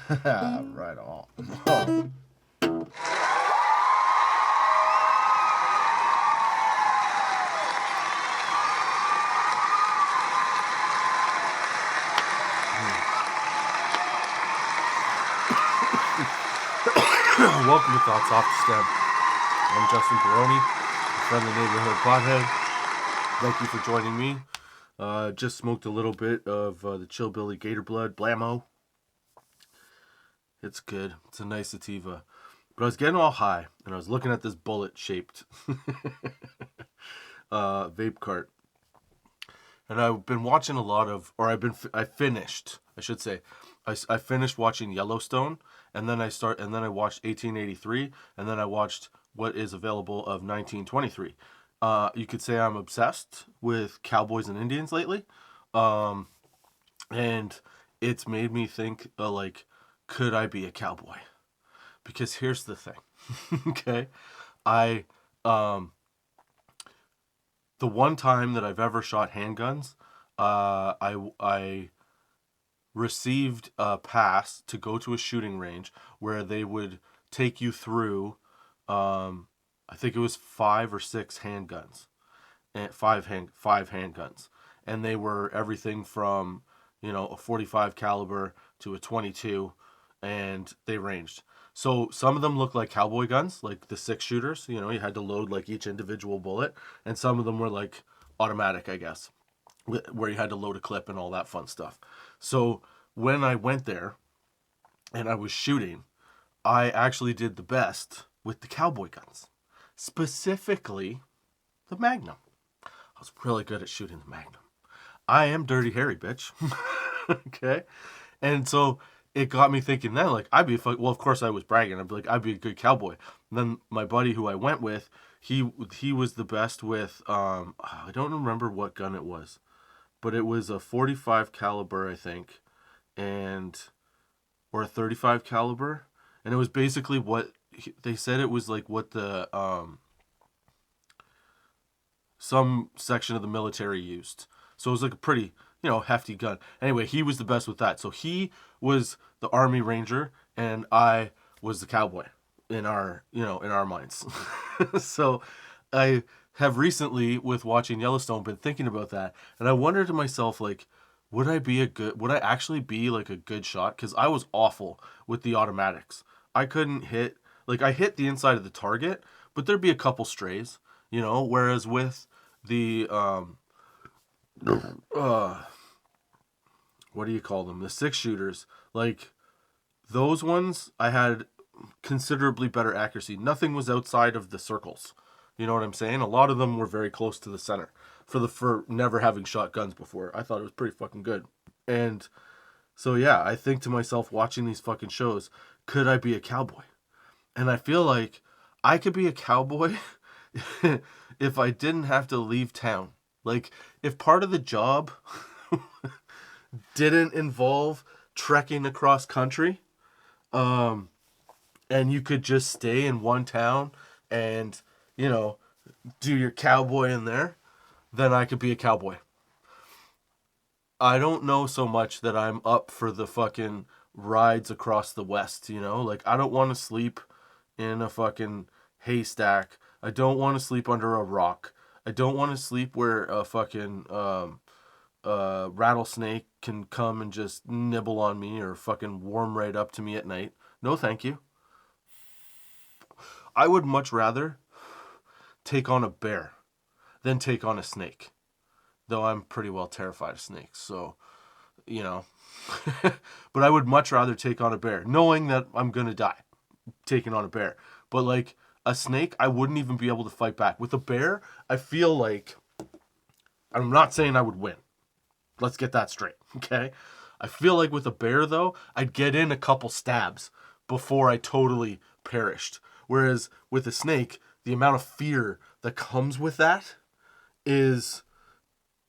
Right on. Oh. Welcome to Thoughts Off the Stem. I'm Justin Peroni, a friendly neighborhood pothead. Thank you for joining me. Just smoked a little bit of the Chillbilly Gator Blood Blammo. It's good. It's a nice sativa. But I was getting all high, and I was looking at this bullet-shaped vape cart. And I've been watching a lot of, or I finished watching Yellowstone, and then I watched 1883, and then I watched what is available of 1923. You could say I'm obsessed with cowboys and Indians lately, and it's made me think, could I be a cowboy? Because here's the thing, okay? The one time that I've ever shot handguns, I received a pass to go to a shooting range where they would take you through, I think it was 5 or 6 handguns, and five handguns, and they were everything from a 45 caliber to a 22, and they ranged. So some of them looked like cowboy guns, like the 6-shooters. You had to load like each individual bullet, and some of them were like automatic, I guess, where you had to load a clip and all that fun stuff. So when I went there and I was shooting, I actually did the best with the cowboy guns, specifically the Magnum. I was really good at shooting the Magnum. I am Dirty Harry, bitch. Okay? And so it got me thinking then, like, well, of course I was bragging. I'd be a good cowboy. And then my buddy who I went with, he was the best with, I don't remember what gun it was, but it was a 45 caliber, I think, or a 35 caliber. And it was basically what they said it was like what the, some section of the military used. So it was like a pretty, hefty gun. Anyway, he was the best with that. So he was the Army Ranger, and I was the cowboy in our minds. So I have recently, with watching Yellowstone, been thinking about that, and I wondered to myself, like, would I actually be like a good shot? Because I was awful with the automatics. I couldn't hit, like, I hit the inside of the target, but there'd be a couple strays, whereas with the, what do you call them? The 6-shooters, like, those ones, I had considerably better accuracy. Nothing was outside of the circles. You know what I'm saying? A lot of them were very close to the center. For never having shot guns before, I thought it was pretty fucking good. And so yeah, I think to myself, watching these fucking shows, could I be a cowboy? And I feel like I could be a cowboy if I didn't have to leave town. Like, if part of the job didn't involve trekking across country, and you could just stay in one town and, do your cowboy in there, then I could be a cowboy. I don't know so much that I'm up for the fucking rides across the West, Like, I don't want to sleep in a fucking haystack. I don't want to sleep under a rock. I don't want to sleep where a fucking rattlesnake can come and just nibble on me or fucking warm right up to me at night. No, thank you. I would much rather take on a bear than take on a snake. Though I'm pretty well terrified of snakes, so, but I would much rather take on a bear, knowing that I'm going to die taking on a bear. But, like, a snake, I wouldn't even be able to fight back. With a bear, I feel like, I'm not saying I would win. Let's get that straight, okay? I feel like with a bear, though, I'd get in a couple stabs before I totally perished. Whereas with a snake, the amount of fear that comes with that is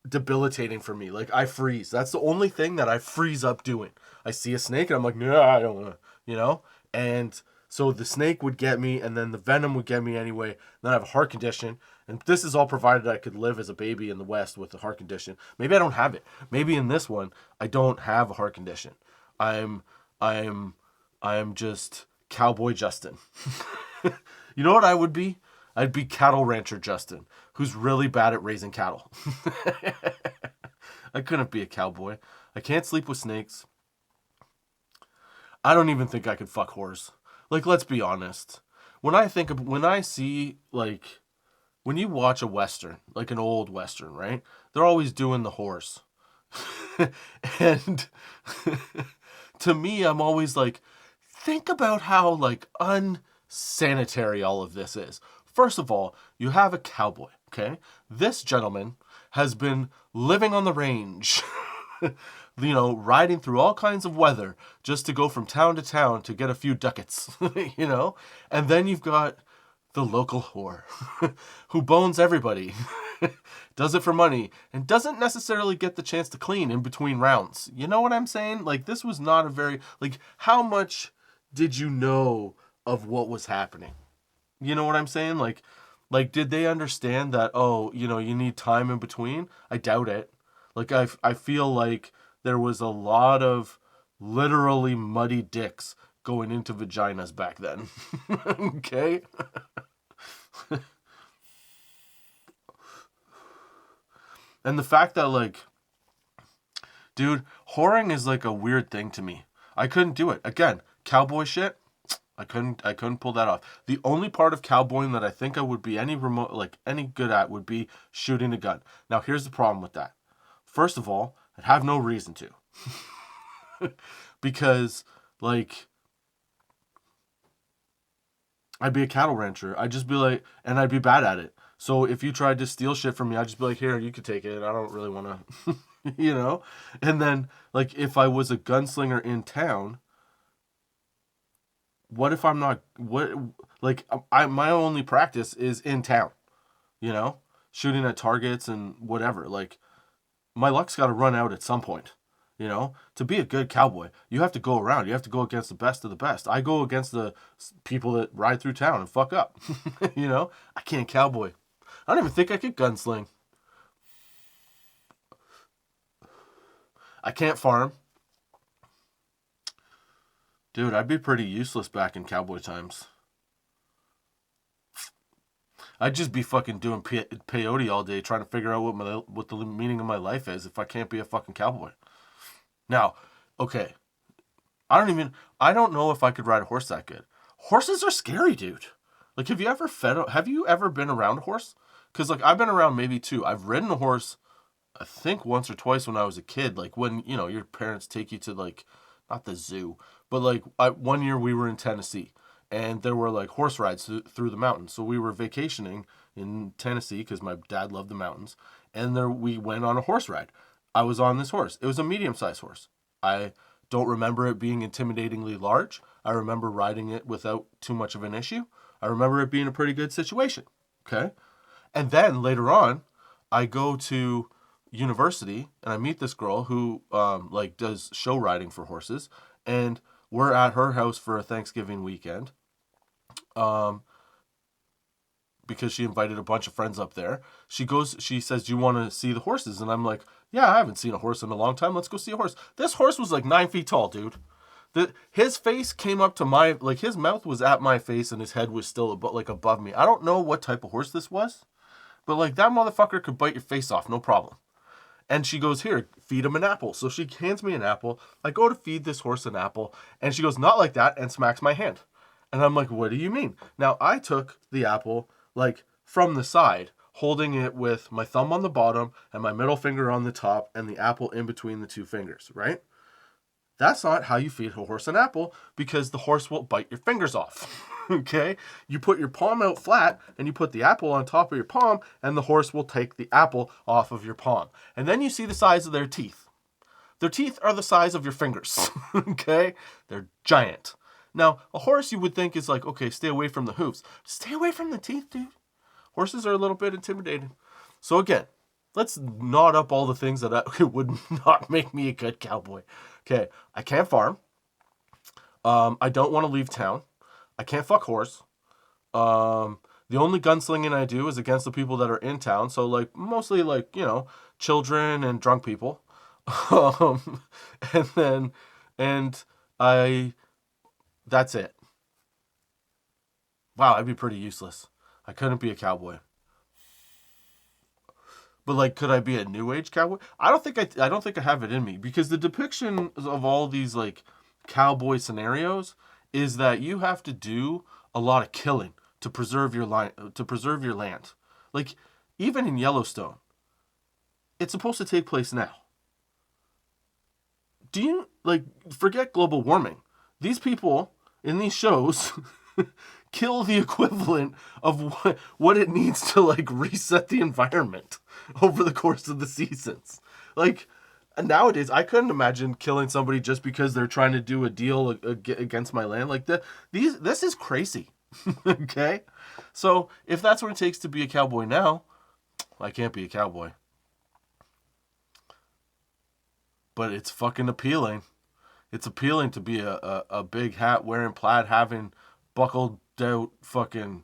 debilitating for me. Like, I freeze. That's the only thing that I freeze up doing. I see a snake and I'm like, no, I don't want to, And so the snake would get me, and then the venom would get me anyway. Then I have a heart condition, and this is all provided I could live as a baby in the West with a heart condition. Maybe I don't have it. Maybe in this one I don't have a heart condition. I'm I am just cowboy Justin. You know what I would be? I'd be cattle rancher Justin, who's really bad at raising cattle. I couldn't be a cowboy. I can't sleep with snakes. I don't even think I could fuck whores. Like, let's be honest. When I see, like, when you watch a Western, like an old Western, right? They're always doing the horse. And to me, I'm always like, think about how, like, unsanitary all of this is. First of all, you have a cowboy, okay? This gentleman has been living on the range, riding through all kinds of weather just to go from town to town to get a few ducats, you know? And then you've got the local whore who bones everybody, does it for money, and doesn't necessarily get the chance to clean in between rounds. You know what I'm saying? Like, this was not a very, like, how much did you know of what was happening? You know what I'm saying? Like did they understand that, oh, you need time in between? I doubt it. Like, I feel like there was a lot of literally muddy dicks going into vaginas back then. Okay? And the fact that, like, dude, whoring is like a weird thing to me. I couldn't do it. Again, cowboy shit. I couldn't pull that off. The only part of cowboying that I think I would be any good at would be shooting a gun. Now here's the problem with that. First of all, I'd have no reason to. Because, like, I'd be a cattle rancher. I'd just be like, and I'd be bad at it. So if you tried to steal shit from me, I'd just be like, here, you could take it. I don't really want to, you know? And then, like, if I was a gunslinger in town, what if I'm not, like, my only practice is in town, you know? Shooting at targets and whatever. Like, my luck's got to run out at some point. You know, to be a good cowboy, you have to go around. You have to go against the best of the best. I go against the people that ride through town and fuck up. You know, I can't cowboy. I don't even think I could gunsling. I can't farm. Dude, I'd be pretty useless back in cowboy times. I'd just be fucking doing peyote all day trying to figure out what the meaning of my life is if I can't be a fucking cowboy. Now, okay, I don't know if I could ride a horse that good. Horses are scary, dude. Like, have you ever been around a horse? Cuz, like, I've been around maybe two. I've ridden a horse I think once or twice when I was a kid, like when, your parents take you to, like, not the zoo, but, like, one year we were in Tennessee and there were, like, horse rides through the mountains. So we were vacationing in Tennessee cuz my dad loved the mountains, and there we went on a horse ride. I was on this horse. It was a medium-sized horse. I don't remember it being intimidatingly large. I remember riding it without too much of an issue. I remember it being a pretty good situation. Okay? And then later on, I go to university and I meet this girl who like does show riding for horses, and we're at her house for a Thanksgiving weekend. Um because she invited a bunch of friends up there. She says, "Do you want to see the horses?" And I'm like, "Yeah, I haven't seen a horse in a long time. Let's go see a horse." This horse was like 9 feet tall, dude. His face came up to like, his mouth was at my face and his head was still above me. I don't know what type of horse this was, but, like, that motherfucker could bite your face off, no problem. And she goes, "Here, feed him an apple." So she hands me an apple. I go to feed this horse an apple, and she goes, "Not like that," and smacks my hand. And I'm like, "What do you mean?" Now, I took the apple, like, from the side, holding it with my thumb on the bottom and my middle finger on the top and the apple in between the two fingers, right? That's not how you feed a horse an apple, because the horse will bite your fingers off. Okay? You put your palm out flat and you put the apple on top of your palm, and the horse will take the apple off of your palm. And then you see the size of their teeth. Their teeth are the size of your fingers. Okay? They're giant. Now, a horse you would think is like, okay, stay away from the hooves. Stay away from the teeth, dude. Horses are a little bit intimidating. So again, let's knot up all the things that would not make me a good cowboy. Okay, I can't farm. I don't want to leave town. I can't fuck horse. The only gunslinging I do is against the people that are in town. So, like, mostly, like, children and drunk people. Um, and then, and I That's it. Wow, I'd be pretty useless. I couldn't be a cowboy. But like, could I be a new age cowboy? I don't think I have it in me, because the depiction of all these like cowboy scenarios is that you have to do a lot of killing to preserve your land. Like, even in Yellowstone, it's supposed to take place now. Do you like forget global warming? These people in these shows kill the equivalent of what it needs to like reset the environment over the course of the seasons. Like, nowadays, I couldn't imagine killing somebody just because they're trying to do a deal against my land. Like, this is crazy. Okay, so if that's what it takes to be a cowboy now, I can't be a cowboy. But it's fucking appealing. It's appealing to be a big hat wearing, plaid having, buckled out fucking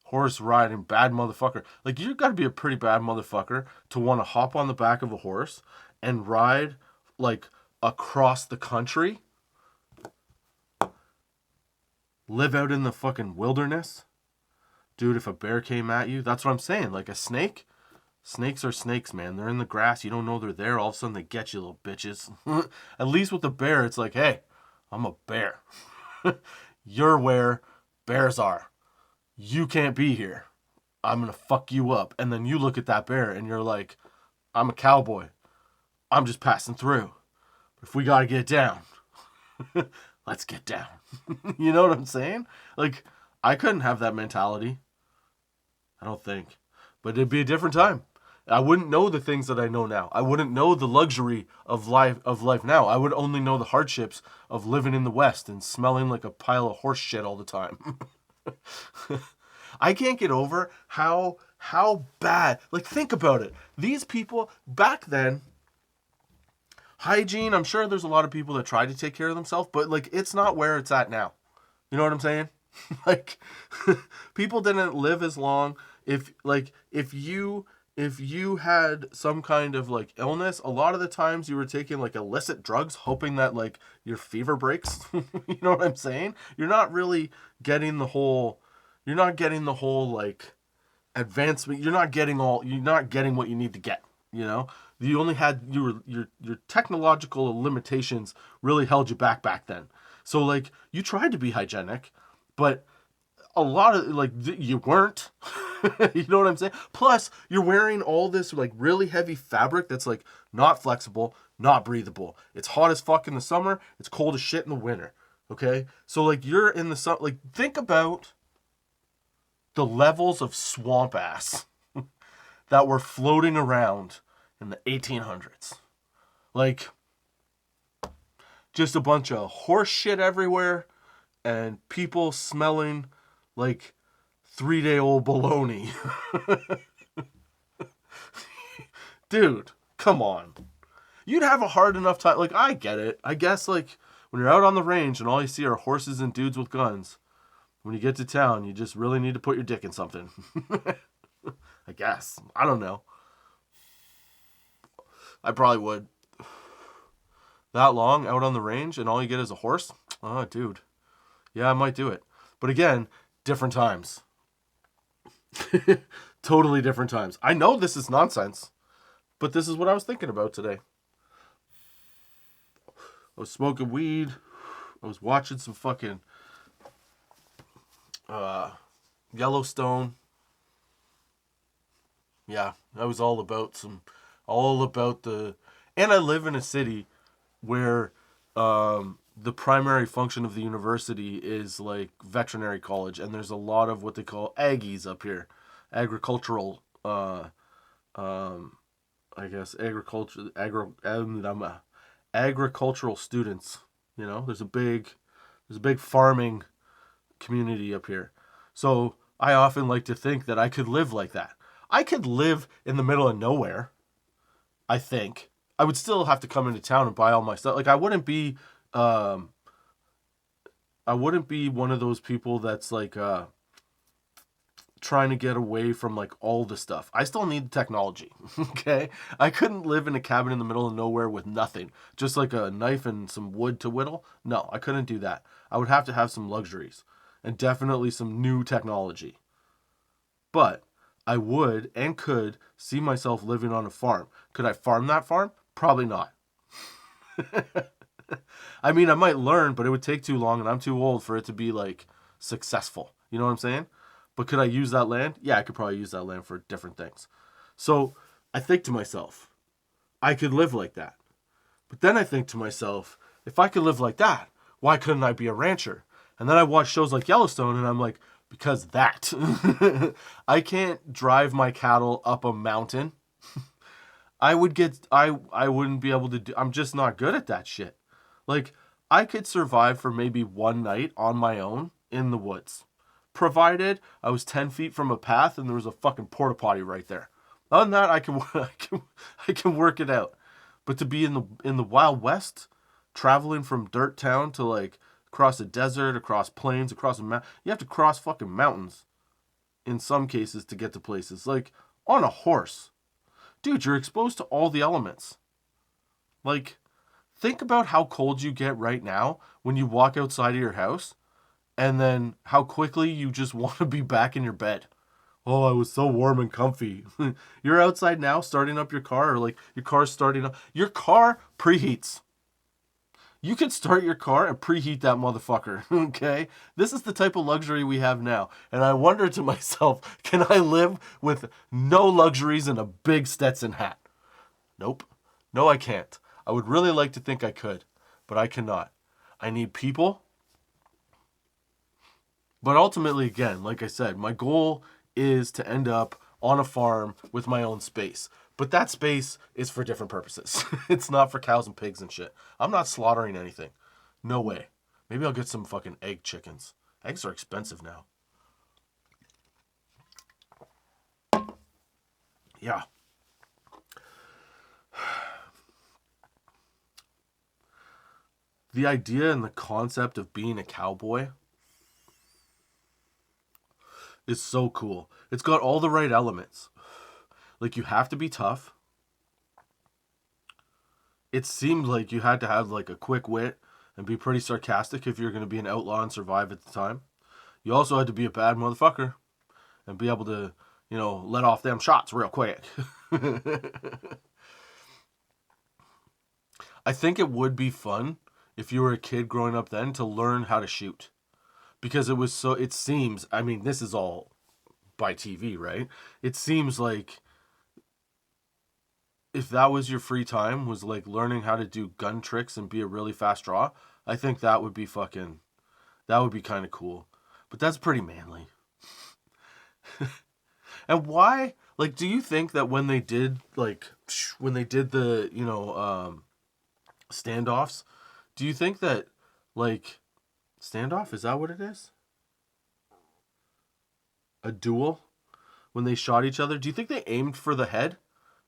horse riding bad motherfucker. Like, you got to be a pretty bad motherfucker to want to hop on the back of a horse and ride like across the country, live out in the fucking wilderness. Dude, if a bear came at you, that's what I'm saying. Like, a snake, snakes are snakes, man. They're in the grass. You don't know they're there. All of a sudden they get you, little bitches. At least with the bear, it's like, hey, I'm a bear. You're where bears are. You can't be here. I'm going to fuck you up. And then you look at that bear and you're like, I'm a cowboy. I'm just passing through. If we got to get down, let's get down. You know what I'm saying? Like, I couldn't have that mentality. I don't think. But it'd be a different time. I wouldn't know the things that I know now. I wouldn't know the luxury of life now. I would only know the hardships of living in the West and smelling like a pile of horse shit all the time. I can't get over how bad. Like, think about it. These people back then, hygiene, I'm sure there's a lot of people that try to take care of themselves, but like, it's not where it's at now. You know what I'm saying? Like, people didn't live as long. If you had some kind of like illness, a lot of the times you were taking like illicit drugs hoping that like your fever breaks. You know what I'm saying? You're not really getting the whole like advancement. You're not getting what you need to get, you know? You only had your technological limitations really held you back then. So like, you tried to be hygienic, but a lot of like you weren't. You know what I'm saying? Plus, you're wearing all this like really heavy fabric that's like not flexible, not breathable. It's hot as fuck in the summer, it's cold as shit in the winter. Okay? So like, you're in the sun, like, think about the levels of swamp ass that were floating around in the 1800s. Like, just a bunch of horse shit everywhere and people smelling like 3-day-old bologna. Dude, come on. You'd have a hard enough time. Like, I get it. I guess, like, when you're out on the range and all you see are horses and dudes with guns, when you get to town, you just really need to put your dick in something. I guess. I don't know. I probably would. That long out on the range and all you get is a horse? Oh, dude. Yeah, I might do it. But again, different times. Totally different times. I know this is nonsense, but this is what I was thinking about today. I was smoking weed. I was watching some fucking Yellowstone. Yeah, I was all about the, and I live in a city where the primary function of the university is like veterinary college, and there's a lot of what they call Aggies up here, agricultural, I guess agricultural students. You know, there's a big farming community up here, so I often like to think that I could live like that. I could live in the middle of nowhere. I think I would still have to come into town and buy all my stuff. Like, I wouldn't be one of those people that's like trying to get away from like all the stuff. I still need technology. Okay? I couldn't live in a cabin in the middle of nowhere with nothing. Just like a knife and some wood to whittle. No, I couldn't do that. I would have to have some luxuries and definitely some new technology. But I would and could see myself living on a farm. Could I farm that farm? Probably not. I mean, I might learn, but it would take too long and I'm too old for it to be like successful. You know what I'm saying? But could I use that land? Yeah, I could probably use that land for different things. So I think to myself, I could live like that. But then I think to myself, if I could live like that, why couldn't I be a rancher? And then I watch shows like Yellowstone and I'm like, because that. I can't drive my cattle up a mountain. I wouldn't be able to do, I'm just not good at that shit. Like, I could survive for maybe one night on my own in the woods, provided I was 10 feet from a path and there was a fucking porta potty right there. Other than that, I can work it out. But to be in the Wild West, traveling from dirt town to like across a desert, across plains, across a mountain, you have to cross fucking mountains in some cases to get to places. Like on a horse, dude, you're exposed to all the elements. Like, think about how cold you get right now when you walk outside of your house and then how quickly you just want to be back in your bed. Oh, I was so warm and comfy. You're outside now starting up your car, or like your car's starting up. Your car preheats. You could start your car and preheat that motherfucker, okay? This is the type of luxury we have now. And I wonder to myself, can I live with no luxuries and a big Stetson hat? Nope. No, I can't. I would really like to think I could, but I cannot. I need people. But ultimately, again, like I said, my goal is to end up on a farm with my own space. But that space is for different purposes. It's not for cows and pigs and shit. I'm not slaughtering anything. No way. Maybe I'll get some fucking egg chickens. Eggs are expensive now. Yeah. The idea and the concept of being a cowboy is so cool. It's got all the right elements. Like, you have to be tough. It seemed like you had to have like a quick wit and be pretty sarcastic if you're going to be an outlaw and survive at the time. You also had to be a bad motherfucker and be able to, let off them shots real quick. I think it would be fun if you were a kid growing up then to learn how to shoot. Because it seems, I mean, this is all by TV, right? It seems like if that was your free time, was like learning how to do gun tricks and be a really fast draw, I think that would be kind of cool. But that's pretty manly. And why, like, do you think that when they did the, standoffs, do you think that, like, standoff, is that what it is? A duel? When they shot each other, do you think they aimed for the head?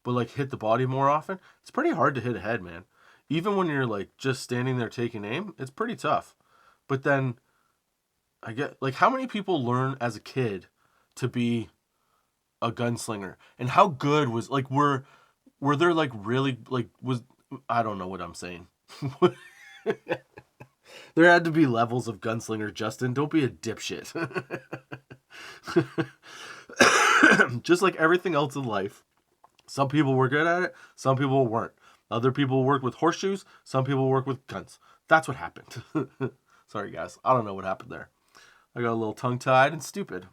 But like hit the body more often? It's pretty hard to hit a head, man. Even when you're like just standing there taking aim, it's pretty tough. But then I get like how many people learn as a kid to be a gunslinger? And how good was like were there like really like was I don't know what I'm saying. There had to be levels of gunslinger, Justin. Don't be a dipshit. Just like everything else in life. Some people were good at it, some people weren't. Other people worked with horseshoes, some people work with guns. That's what happened. Sorry, guys. I don't know what happened there. I got a little tongue-tied and stupid.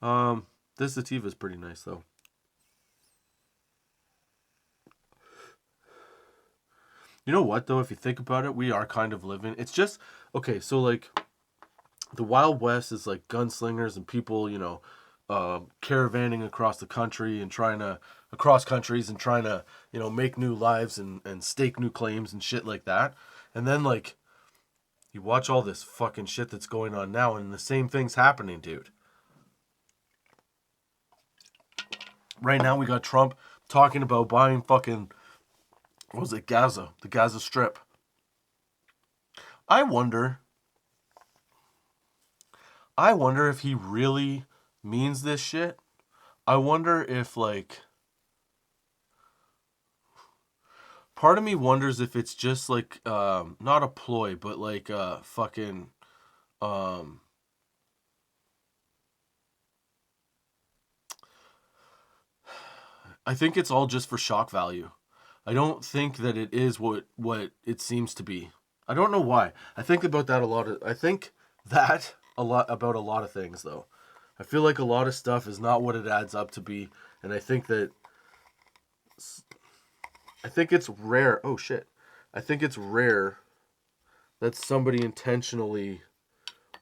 This sativa is pretty nice, though. You know what, though? If you think about it, we are kind of living... It's just... Okay, so, like, the Wild West is, like, gunslingers and people, caravanning across the country and across countries and trying to, make new lives and stake new claims and shit like that. And then, like, you watch all this fucking shit that's going on now and the same thing's happening, dude. Right now we got Trump talking about buying fucking, what was it, Gaza, the Gaza Strip. I wonder if he really means this shit, I wonder if, like, part of me wonders if it's just like not a ploy, but like fucking um I think it's all just for shock value. I don't think that it is what it seems to be. I don't know why. I think about that a lot. I think that a lot about a lot of things though. I feel like a lot of stuff is not what it adds up to be, and I think it's rare. Oh shit. I think it's rare that somebody intentionally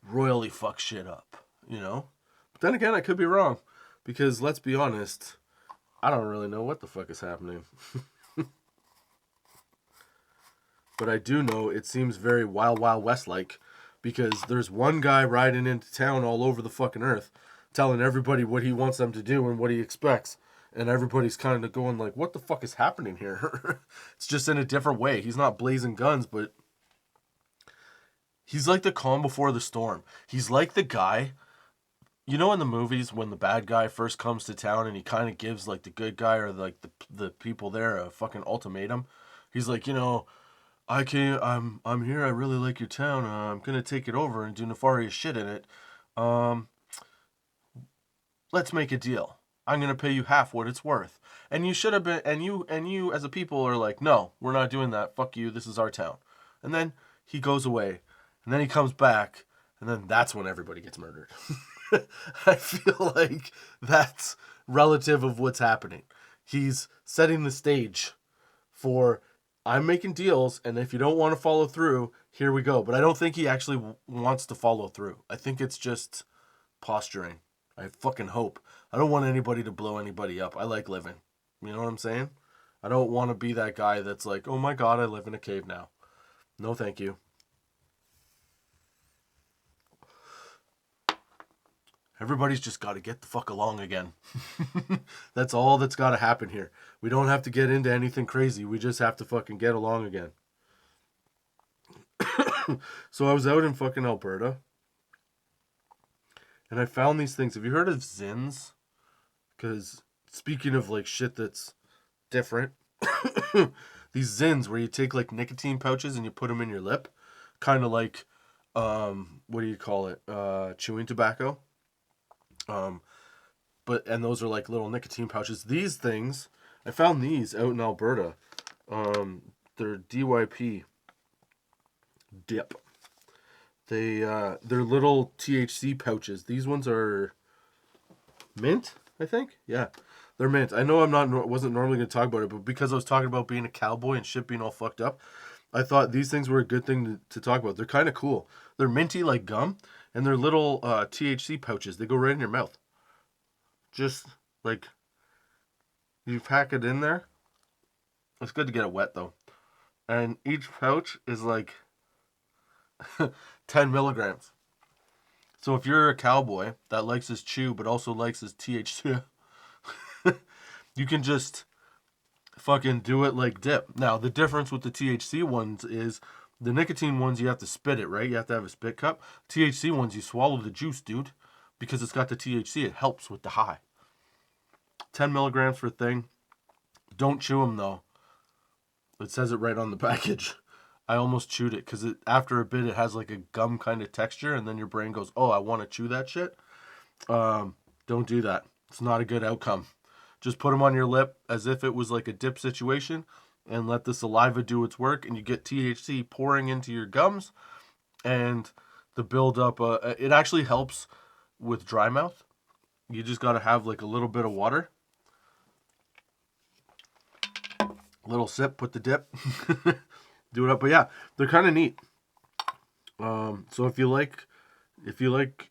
royally fucks shit up, you know? But then again, I could be wrong because let's be honest, I don't really know what the fuck is happening. But I do know it seems very Wild Wild West like because there's one guy riding into town all over the fucking earth telling everybody what he wants them to do and what he expects. And everybody's kind of going like, what the fuck is happening here? It's just in a different way. He's not blazing guns, but he's like the calm before the storm. He's like the guy, you know, in the movies when the bad guy first comes to town and he kind of gives like the good guy or like the people there a fucking ultimatum. He's like, you know, I can't. I'm here. I really like your town. I'm gonna take it over and do nefarious shit in it. Um, let's make a deal. I'm gonna pay you half what it's worth. And you should have been. And you as a people are like, no, we're not doing that. Fuck you. This is our town. And then he goes away, and then he comes back, and then that's when everybody gets murdered. I feel like that's relative of what's happening. He's setting the stage for I'm making deals, and if you don't want to follow through, here we go. But I don't think he actually wants to follow through. I think it's just posturing. I fucking hope. I don't want anybody to blow anybody up. I like living. You know what I'm saying? I don't want to be that guy that's like, oh my god, I live in a cave now. No, thank you. Everybody's just got to get the fuck along again. That's all that's got to happen here. We don't have to get into anything crazy. We just have to fucking get along again. So I was out in fucking Alberta and I found these things. Have you heard of Zins? Because speaking of like shit that's different, these Zins where you take like nicotine pouches and you put them in your lip, kind of like, what do you call it? Chewing tobacco. Um, and those are like little nicotine pouches. These things, I found these out in Alberta. They're DYP dip. They're little THC pouches. These ones are mint, I think. Yeah, they're mint. I know wasn't normally going to talk about it, but because I was talking about being a cowboy and shit being all fucked up, I thought these things were a good thing to talk about. They're kind of cool. They're minty like gum, and they're little THC pouches. They go right in your mouth. Just like you pack it in there. It's good to get it wet though. And each pouch is like 10 milligrams. So if you're a cowboy that likes his chew but also likes his THC, you can just fucking do it like dip. Now, the difference with the THC ones is the nicotine ones, you have to spit it, right? You have to have a spit cup. THC ones, you swallow the juice, dude. Because it's got the THC, it helps with the high. 10 milligrams for a thing. Don't chew them, though. It says it right on the package. I almost chewed it because after a bit, it has like a gum kind of texture, and then your brain goes, oh, I want to chew that shit. Don't do that. It's not a good outcome. Just put them on your lip as if it was like a dip situation and let the saliva do its work, and you get THC pouring into your gums and the buildup. It actually helps with dry mouth. You just got to have like a little bit of water. Little sip, put the dip. Do it up. But yeah, they're kind of neat. So if you like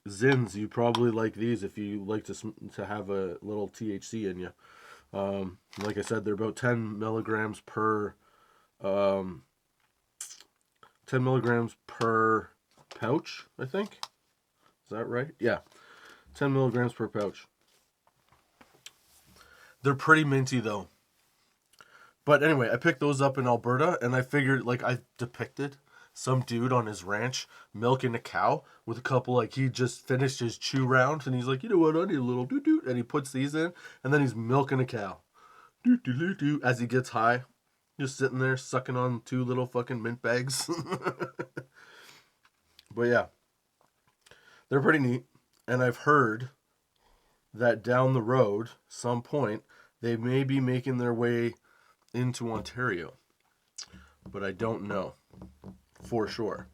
Zins, you probably like these if you like to have a little THC in you. Like I said, they're about 10 milligrams per 10 milligrams per pouch, I think. Is that right? Yeah. 10 milligrams per pouch. They're pretty minty though. But anyway, I picked those up in Alberta and I figured like I depicted some dude on his ranch milking a cow with a couple, like, he just finished his chew round and he's like, you know what, I need a little doo doo, and he puts these in and then he's milking a cow. Doo doo doo doo, as he gets high. Just sitting there sucking on 2 little fucking mint bags. But yeah, they're pretty neat. And I've heard that down the road, some point, they may be making their way into Ontario. But I don't know for sure.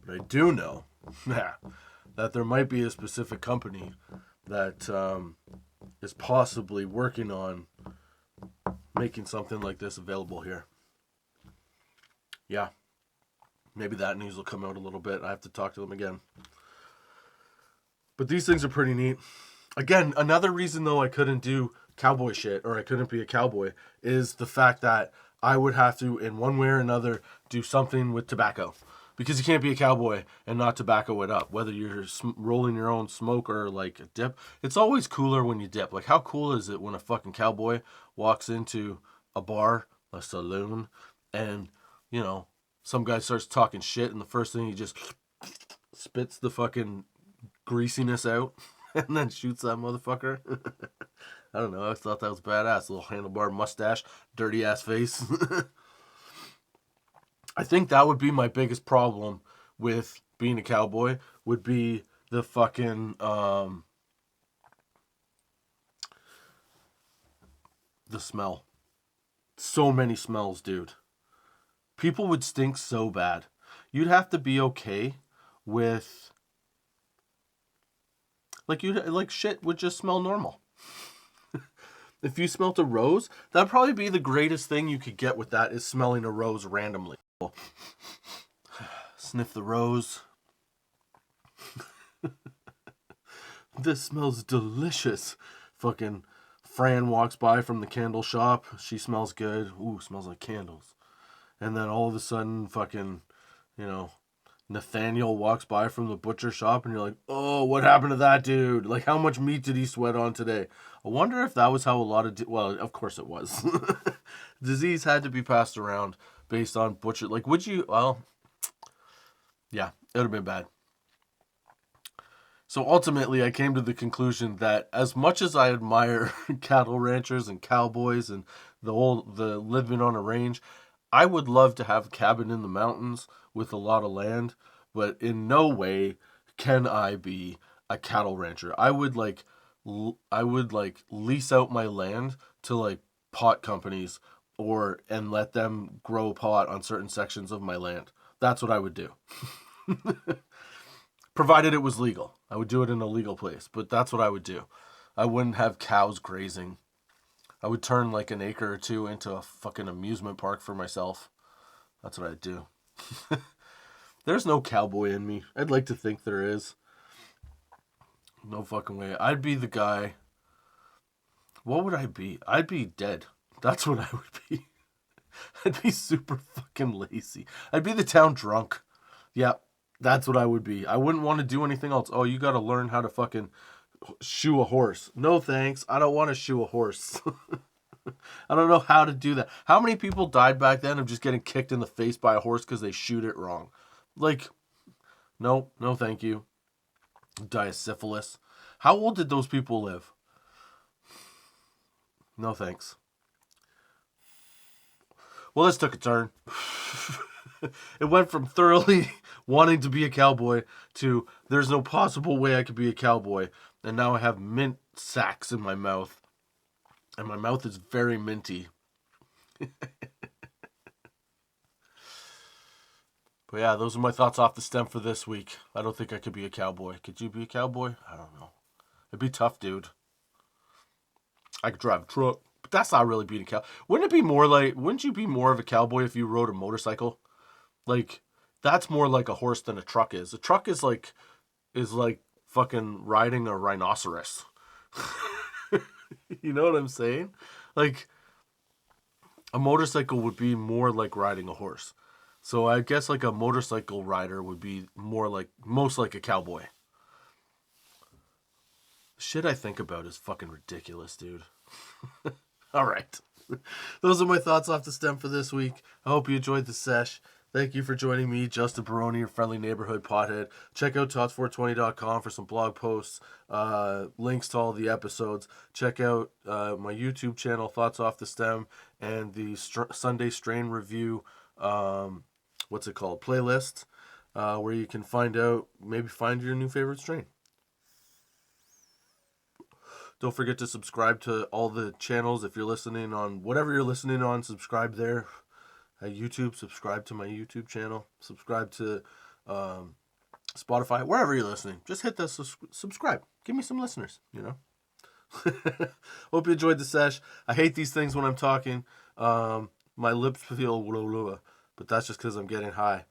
But I do know that there might be a specific company that is possibly working on making something like this available here. Yeah. Maybe that news will come out a little bit. I have to talk to them again. But these things are pretty neat. Again, another reason though I couldn't do cowboy shit, or I couldn't be a cowboy, is the fact that I would have to, in one way or another, do something with tobacco. Because you can't be a cowboy and not tobacco it up. Whether you're rolling your own smoke or like a dip. It's always cooler when you dip. Like, how cool is it when a fucking cowboy walks into a bar, a saloon, and, you know, some guy starts talking shit and the first thing he just spits the fucking greasiness out and then shoots that motherfucker. I don't know. I thought that was badass. Little handlebar mustache, dirty ass face. I think that would be my biggest problem with being a cowboy, would be the fucking the smell. So many smells, dude. People would stink so bad. You'd have to be okay with, like shit would just smell normal. If you smelt a rose, that'd probably be the greatest thing you could get with that, is smelling a rose randomly. Sniff the rose. This smells delicious. Fucking Fran walks by from the candle shop. She smells good. Ooh, smells like candles. And then all of a sudden, fucking, you know, Nathaniel walks by from the butcher shop and you're like, oh, what happened to that dude? Like, how much meat did he sweat on today? I wonder if that was how a lot of, well, of course it was. Disease had to be passed around based on butcher. Like, would you, well, yeah, it would have been bad. So ultimately, I came to the conclusion that as much as I admire cattle ranchers and cowboys and the living on a range, I would love to have a cabin in the mountains with a lot of land, but in no way can I be a cattle rancher. I would lease out my land to like pot companies and let them grow pot on certain sections of my land. That's what I would do. Provided it was legal. I would do it in a legal place, but that's what I would do. I wouldn't have cows grazing. I would turn like an acre or 2 into a fucking amusement park for myself. That's what I'd do. There's no cowboy in me. I'd like to think there is. No fucking way. I'd be the guy. What would I be? I'd be dead. That's what I would be. I'd be super fucking lazy. I'd be the town drunk. Yeah, that's what I would be. I wouldn't want to do anything else. Oh, you got to learn how to fucking shoe a horse. No thanks. I don't want to shoe a horse. I don't know how to do that. How many people died back then of just getting kicked in the face by a horse because they shoot it wrong? Like, no thank you. Die of syphilis. How old did those people live? No thanks. Well, this took a turn. It went from thoroughly wanting to be a cowboy to there's no possible way I could be a cowboy. And now I have mint sacks in my mouth. And my mouth is very minty. But yeah, those are my thoughts off the stem for this week. I don't think I could be a cowboy. Could you be a cowboy? I don't know. It'd be tough, dude. I could drive a truck, but that's not really being a cow. Wouldn't you be more of a cowboy if you rode a motorcycle? Like, that's more like a horse than a truck is. A truck is like fucking riding a rhinoceros. You know what I'm saying? Like, a motorcycle would be more like riding a horse. So I guess like a motorcycle rider would be most like a cowboy. Shit I think about is fucking ridiculous, dude. All right. Those are my thoughts off the stem for this week. I hope you enjoyed the sesh. Thank you for joining me, Justin Baroni, your friendly neighborhood pothead. Check out tots420.com for some blog posts, links to all the episodes. Check out my YouTube channel, Thoughts Off the Stem, and the Sunday Strain Review, what's it called, playlist, where you can find your new favorite strain. Don't forget to subscribe to all the channels. If you're listening on whatever you're listening on, subscribe there. At YouTube, subscribe to my YouTube channel. Subscribe to Spotify, wherever you're listening. Just hit the subscribe. Give me some listeners, you know. Hope you enjoyed the sesh. I hate these things when I'm talking. My lips feel but that's just because I'm getting high.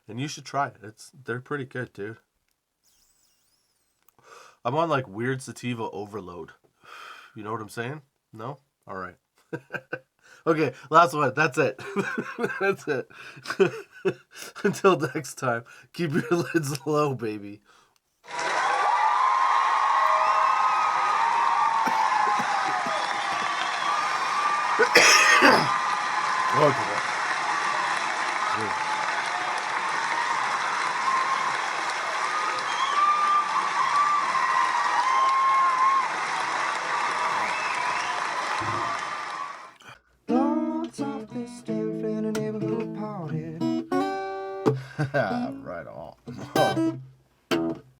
And you should try it. They're pretty good, dude. I'm on like weird sativa overload. You know what I'm saying? No? All right. Okay, last one. That's it. That's it. Until next time, keep your lids low, baby. Okay. Right on.